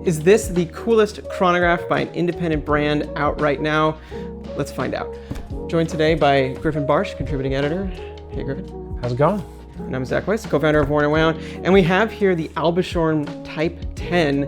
Is this the coolest chronograph by an independent brand out right now? Let's find out. Joined today by Griffin Bartsch, contributing editor. Hey, Griffin. How's it going? And I'm Zach Weiss, co-founder of Worn & Wound. And we have here the Albishorn Type 10.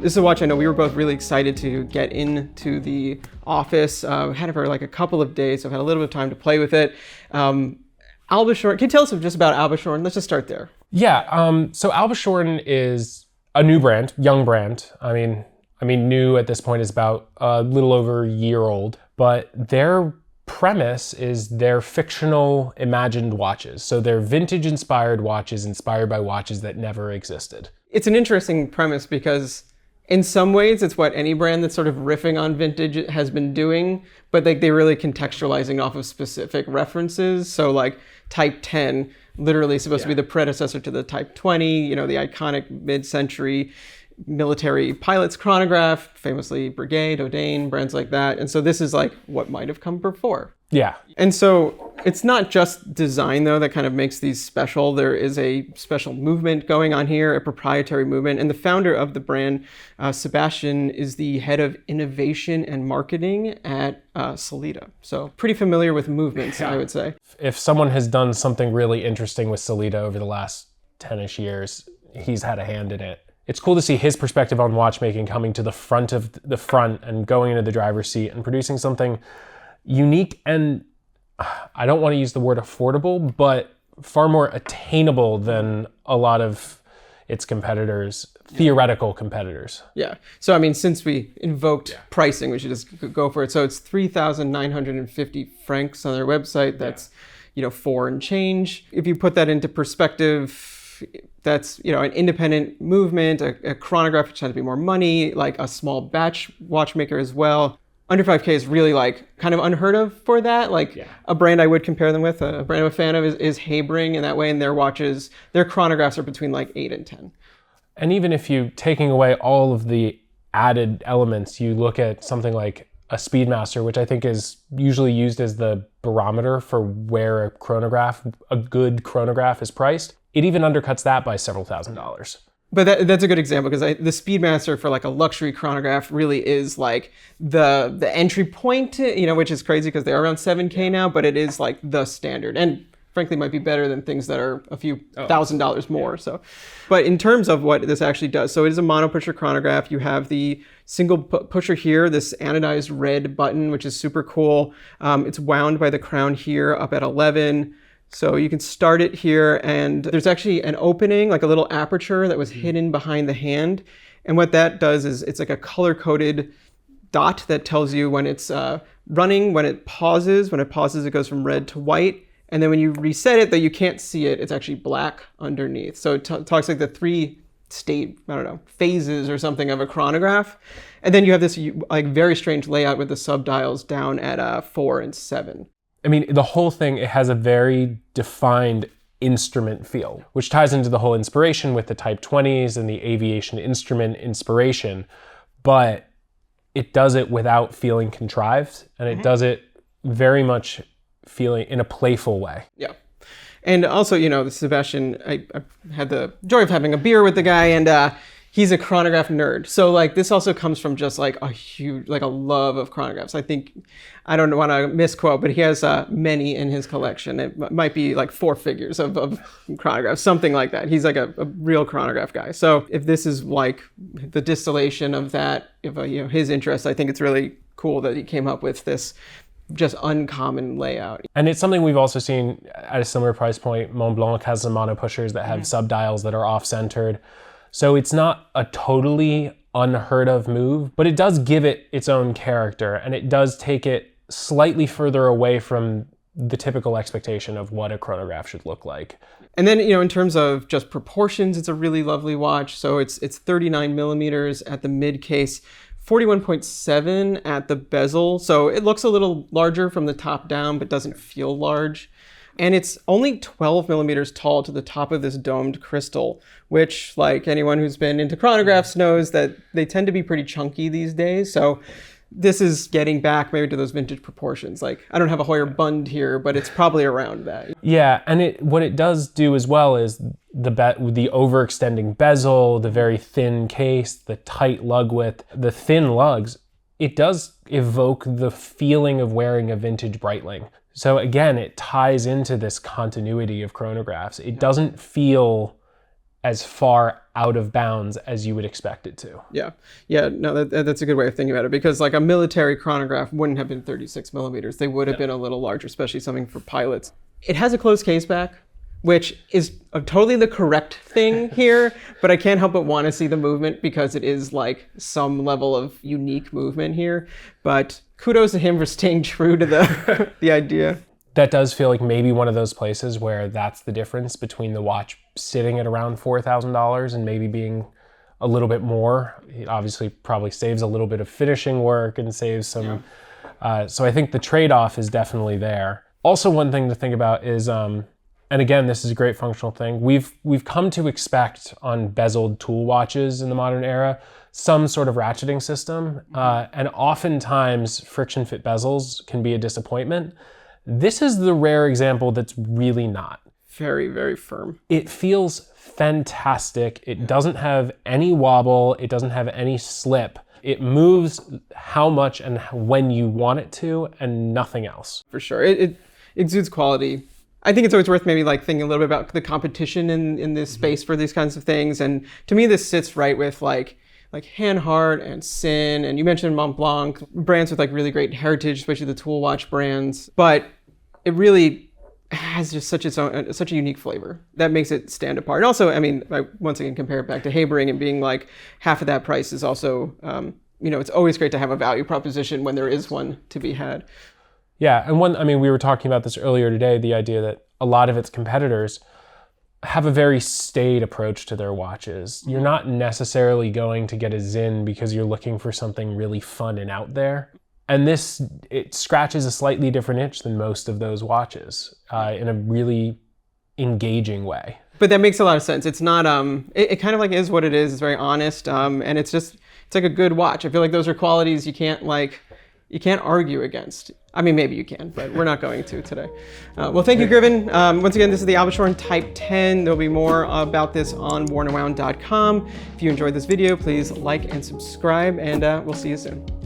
This is a watch I know we were both really excited to get into the office. Had it for like a couple of days, so I've had a little bit of time to play with it. Albishorn, can you tell us just about Albishorn? Let's just start there. Yeah, so Albishorn is a new brand, young brand. I mean, new at this point is about a little over a year old, but their premise is they're fictional imagined watches. So they're vintage inspired watches inspired by watches that never existed. It's an interesting premise because in some ways it's what any brand that's sort of riffing on vintage has been doing, but like they're really contextualizing off of specific references. So like Type 10, literally supposed to be the predecessor to the Type 20, you know, the iconic mid-century military pilot's chronograph, famously Brigade, O'Dane, brands like that. And so this is like what might have come before. Yeah. And so it's not just design though that kind of makes these special. There is a special movement going on here, a proprietary movement. And the founder of the brand, Sebastian, is the head of innovation and marketing at Sellita. So pretty familiar with movements, I would say. If someone has done something really interesting with Sellita over the last 10-ish years, he's had a hand in it. It's cool to see his perspective on watchmaking coming to the front and going into the driver's seat and producing something unique and, I don't want to use the word affordable, but far more attainable than a lot of its competitors, theoretical competitors. Yeah. So, I mean, since we invoked pricing, we should just go for it. So it's 3,950 francs on their website. That's, you know, 4 and change. If you put that into perspective, that's, you know, an independent movement, a chronograph, which tends to be more money, like a small batch watchmaker as well. Under 5K is really like kind of unheard of for that. Like a brand I would compare them with, a brand I'm a fan of is Habring in that way. And their watches, their chronographs are between like 8 and 10. And even if you taking away all of the added elements, you look at something like a Speedmaster, which I think is usually used as the barometer for where a good chronograph is priced. It even undercuts that by several $1,000s. But that's a good example because the Speedmaster for like a luxury chronograph really is like the entry point, you know, which is crazy because they're around 7K now, but it is like the standard and frankly might be better than things that are a few $1,000s more. So, but in terms of what this actually does, so it is a mono pusher chronograph. You have the single pusher here, this anodized red button, which is super cool. It's wound by the crown here up at 11. So you can start it here, and there's actually an opening, like a little aperture that was hidden behind the hand. And what that does is it's like a color-coded dot that tells you when it's running, when it pauses. When it pauses, it goes from red to white. And then when you reset it, though you can't see it, it's actually black underneath. So it talks like the 3 phases or something of a chronograph. And then you have this like very strange layout with the subdials down at 4 and 7. I mean, the whole thing, it has a very defined instrument feel, which ties into the whole inspiration with the Type 20s and the aviation instrument inspiration, but it does it without feeling contrived, and it does it very much feeling in a playful way. Yeah. And also, you know, Sebastian, I had the joy of having a beer with the guy, and he's a chronograph nerd. So like this also comes from just like a huge, like a love of chronographs. I think, I don't want to misquote, but he has many in his collection. It might be like 4 figures of chronographs, something like that. He's like a real chronograph guy. So if this is like the distillation of that, if you know, his interest, I think it's really cool that he came up with this just uncommon layout. And it's something we've also seen at a similar price point. Montblanc has some mono pushers that have subdials that are off-centered. So it's not a totally unheard of move, but it does give it its own character, and it does take it slightly further away from the typical expectation of what a chronograph should look like. And then, you know, in terms of just proportions, it's a really lovely watch. So it's 39 millimeters at the mid case, 41.7 at the bezel. So it looks a little larger from the top down, but doesn't feel large. And it's only 12 millimeters tall to the top of this domed crystal, which, like anyone who's been into chronographs knows that they tend to be pretty chunky these days. So this is getting back maybe to those vintage proportions. Like, I don't have a Hoyer Bund here, but it's probably around that. Yeah, and what it does do as well is the overextending bezel, the very thin case, the tight lug width, the thin lugs, it does evoke the feeling of wearing a vintage Breitling. So again, it ties into this continuity of chronographs. It doesn't feel as far out of bounds as you would expect it to. Yeah, no, that's a good way of thinking about it, because like a military chronograph wouldn't have been 36 millimeters. They would have been a little larger, especially something for pilots. It has a closed case back, which is totally the correct thing here, but I can't help but want to see the movement because it is like some level of unique movement here. But kudos to him for staying true to the idea. That does feel like maybe one of those places where that's the difference between the watch sitting at around $4,000 and maybe being a little bit more. It obviously probably saves a little bit of finishing work and saves some. So I think the trade-off is definitely there. Also, one thing to think about is, and again, this is a great functional thing. We've come to expect on bezeled tool watches in the modern era some sort of ratcheting system, and oftentimes friction fit bezels can be a disappointment. This is the rare example that's really not. Very, very firm. It feels fantastic. It doesn't have any wobble. It doesn't have any slip. It moves how much and when you want it to, and nothing else. For sure. It exudes quality. I think it's always worth maybe like thinking a little bit about the competition in this space for these kinds of things. And to me, this sits right with like Hanhart and Sin, and you mentioned Mont Blanc, brands with like really great heritage, especially the tool watch brands. But it really has just such a unique flavor that makes it stand apart. And also, I mean, I once again compare it back to Habering and being like half of that price is also, it's always great to have a value proposition when there is one to be had. Yeah, and we were talking about this earlier today, the idea that a lot of its competitors have a very staid approach to their watches. You're not necessarily going to get a Zinn because you're looking for something really fun and out there. And it scratches a slightly different itch than most of those watches in a really engaging way. But that makes a lot of sense. It's not, it kind of like is what it is. It's very honest. And it's like a good watch. I feel like those are qualities you can't argue against. I mean, maybe you can, but we're not going to today. Well, thank you, Griffin. Once again, this is the Albishorn Type 10. There'll be more about this on wornandwound.com. If you enjoyed this video, please like and subscribe, and we'll see you soon.